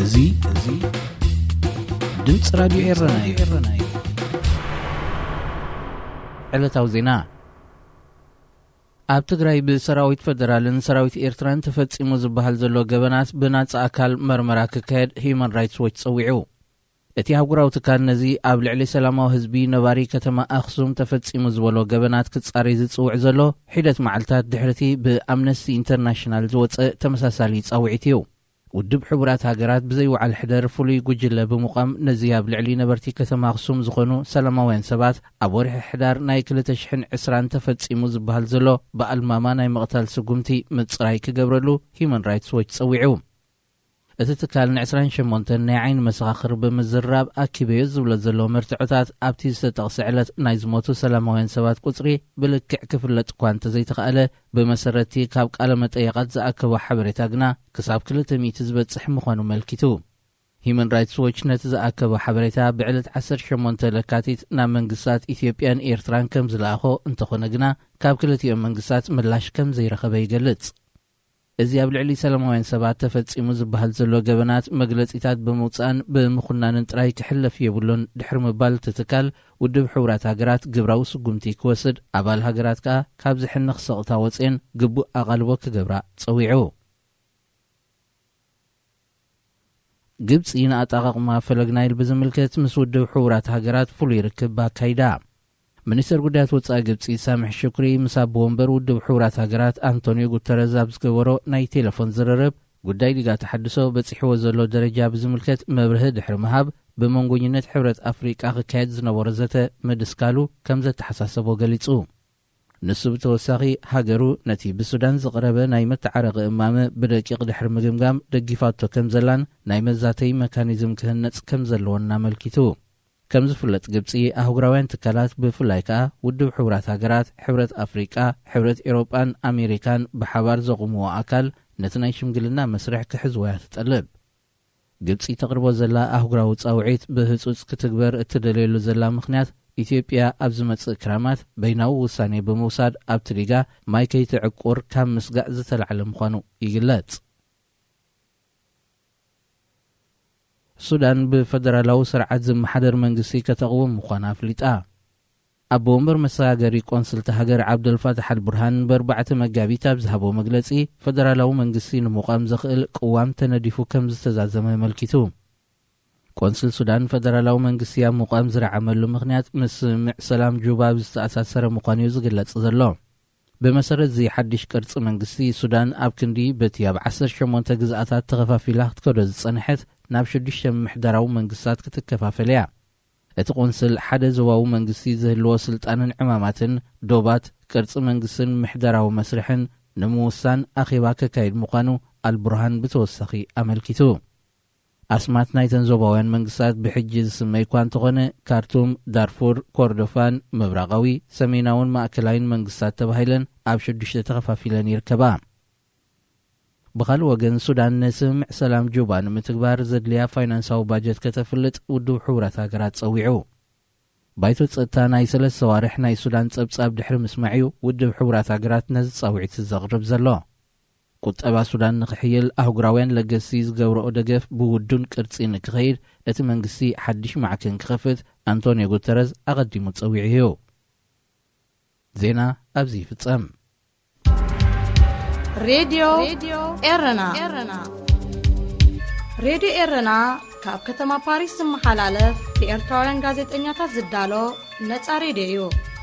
እዙይ ድምጽ ራዲዮ ኤረና ዕለታዊ ዜና ኣብ ትግራይ ብሰራዊት ፌደራልን ሰራዊት ኤርትራን ተፈጺሙ ዝበሃል ዘሎ ገበናት ብናጻ አካል መርመራ ክካየድ ሂዩማን ራይትስ ዎች ጸዊዑ። እቲ ኣህጉራዊ ትካል ነዚ ኣብ ልዕሊ ሰላማዊ ህዝቢ ነባሪ ከተማ ኣኽሱም ተፈጺሙ ዝበሎ ገበናት ክጻሪ ዝጽውዕ ዘሎ ሒደት መዓልታት ድሕርቲ ብኣምነስቲ ኢንተርናሽናል ዝወፀ ተመሳሳሊ ጻውዒት እዩ። ውድብ ሕቡራት ሃገራት ብዘይወዓል ሕደር ፍሉይ ጉጅለ ብምቋም ነዚ ኣብ ልዕሊ ነበርቲ ከተማ ኣኽሱም ዝኾኑ ሰላማውያን ሰባት ኣብ ወርሒ ሕዳር ናይ 2020 ተፈጺሙ ዝበሃል ዘሎ ብኣልማማ ናይ መቕታል ስጉምቲ ምጽራይ ክገብረሉ ሂዩማን ራይትስ ዎች ጸዊዑ። እቲ ትካል ን28 ናይ ዓይኒ መሰኻኽር ብምዝራብ ኣኪበዮ ዝብሎ ዘሎ መርትዖታት ኣብቲ ዝተጠቕሰ ዕለት ናይ ዝሞቱ ሰላማውያን ሰባት ቁጽሪ ብልክዕ ክፍለጥ እኳ እንተዘይተኸኣለ ብመሰረቲ ካብ ቃለ መጠየቃት ዝኣከቦ ሓበሬታ ግና ክሳብ 200 ዝበጽሕ ምዃኑ መልኪቱ። ሂዩማን ራይትስ ዎች ነቲ ዝኣከቦ ሓበሬታ ብዕለት 18 ለካቲት ናብ መንግስታት ኢትዮጵያን ኤርትራን ከም ዝለኣኾ እንተኾነ ግና ካብ ክልቲኦም መንግስታት ምላሽ ከም ዘይረኸበ ይገልጽ። እዚ ኣብ ልዕሊ ሰላማውያን ሰባት ተፈጺሙ ዝበሃል ዘሎ ገበናት መግለጺታት ብምውፃእን ብምኹናንን ጥራይ ክሕለፍ የብሉን ድሕሪ ምባል ትትካል ውድብ ሕቡራት ሃገራት ግብራዊ ስጉምቲ ክወስድ ኣባል ሃገራት ከዓ ካብ ዝሕንኽ ሰቕታ ወፅን ግቡእ ኣቓልቦ ክገብራ ጸዊዑ። ግብፂ ንኣጠቓቕማ ፈለግ ናይል ብዝምልከት ምስ ውድብ ሕቡራት ሃገራት ፍሉይ ርክብ ኣካይዳ። ሚኒስትር ጉዳያት ወፃኢ ግብፂ ሳምሕ ሽኩሪ ምስ ኣቦ ወንበር ውድብ ሕቡራት ሃገራት አንቶኒዮ ጉተረዝ ኣብ ዝገበሮ ናይ ቴሌፎን ዝርርብ ጉዳይ ዲጋ ተሓድሶ በፂሕዎ ዘሎ ደረጃ ብዝምልከት መብርሂ ድሕሪ ምሃብ ብመንጎኝነት ሕብረት ኣፍሪቃ ክካየድ ዝነበሮ ዘተ ምድስካሉ ከም ዘተሓሳሰቦ ገሊጹ። ንሱ ብተወሳኺ ሃገሩ ነቲ ብሱዳን ዝቐረበ ናይ መተዓረቒ እማመ ብደቂቕ ድሕሪ ምግምጋም ደጊፋቶ ከም ዘላን ናይ መዛተይ መካኒዝም ክህነጽ ከም ዘለዎን ኣመልኪቱ። ከም ዝፍለጥ ግብፂ ኣህጉራውያን ትካላት ብፍላይ ከዓ ውድብ ሕቡራት ሃገራት፣ ሕብረት ኣፍሪቃ፣ ሕብረት ኤሮጳን ኣሜሪካን ብሓባር ዘቑምዎ ኣካል ነቲ ናይ ሽምግልና መስርሕ ክሕዝወያ ትጠልብ። ግብፂ ተቕርቦ ዘላ ኣህጉራዊ ጻውዒት ብህጹጽ ክትግበር እትደልየሉ ዘላ ምኽንያት ኢትዮጵያ ኣብ ዝመጽእ ክራማት በይናዊ ውሳኔ ብምውሳድ ኣብቲ ዲጋ ማይ ከይትዕቁር ካብ ምስጋዕ ዝተላዕለ ምዃኑ ይግለጽ። ሱዳን ብፌደራላዊ ስርዓት ዝመሓደር መንግስቲ ከተቕውም ምዃና ኣፍሊጣ። ኣቦ ወንበር መሰጋገሪ ቆንስልቲ ሃገር ዓብደልፋታሕ አልቡርሃን ብ4 መጋቢት ኣብ ዝሃቦ መግለጺ ፌደራላዊ መንግስቲ ንምቋም ዘኽእል ቅዋም ተነዲፉ ከም ዝተዛዘመ መልኪቱ። ቆንስል ሱዳን ፌደራላዊ መንግስቲ ኣብ ምቋም ዝረዓመሉ ምኽንያት ምስ ስምምዕ ሰላም ጁባ ዝተኣሳሰረ ምዃኑ እዩ ዝግለጽ ዘሎ። ብመሰረት እዚ ሓድሽ ቅርፂ መንግስቲ ሱዳን ኣብ ክንዲ በቲ ኣብ 18 ግዝኣታት ተኸፋፊላ ክትከዶ ዝጸንሐት ናብ 6 ምሕደራዊ መንግስታት ክትከፋፈል እያ። እቲ ቆንስል ሓደ ዞባዊ መንግስቲ ዝህልዎ ስልጣንን ዕማማትን ዶባት ቅርፂ መንግስትን ምሕደራዊ መስርሕን ንምውሳን ኣኼባ ከካይድ ምዃኑ አልቡርሃን ብተወሳኺ ኣመልኪቱ። ኣስማት ናይተን ዞባውያን መንግስታት ብሕጂ ዝስመይ እኳ እንተኾነ ካርቱም፣ ዳርፉር፣ ኮርዶፋን፣ ምብራቃዊ፣ ሰሜናውን ማእከላይን መንግስታት ተባሂለን ኣብ 6 ተኸፋፊለን ይርከባ። ብኻልእ ወገን ሱዳን ንስምምዕ ሰላም ጁባ ንምትግባር ዘድልያ ፋይናንሳዊ ባጀት ከተፍልጥ ውድብ ሕቡራት ሃገራት ጸዊዑ። ባይቶ ጸጥታ ናይ 3 ሰዋርሕ ናይ ሱዳን ጸብጻብ ድሕሪ ምስማዕዩ ውድብ ሕቡራት ሃገራት ነዚ ጻውዒት ዘቕርብ ዘሎ። ቁጠባ ሱዳን ንኽሕይል ኣህጉራውያን ለገሲ ዝገብረኦ ደገፍ ብውዱን ቅርፂ ንክኸይድ እቲ መንግስቲ ሓድሽ ማዕከን ክኸፍት አንቶኒዮ ጉተረዝ ኣቐዲሙ ጸዊዑ እዩ። ዜና ኣብዚ ይፍጸም። ሬድዮ ኤረና ሬድዮ ኤረና ካብ ከተማ ፓሪስ ዝመሓላለፍ ብኤርትራውያን ጋዜጠኛታት ዝዳሎ ነፃ ሬድዮ እዩ።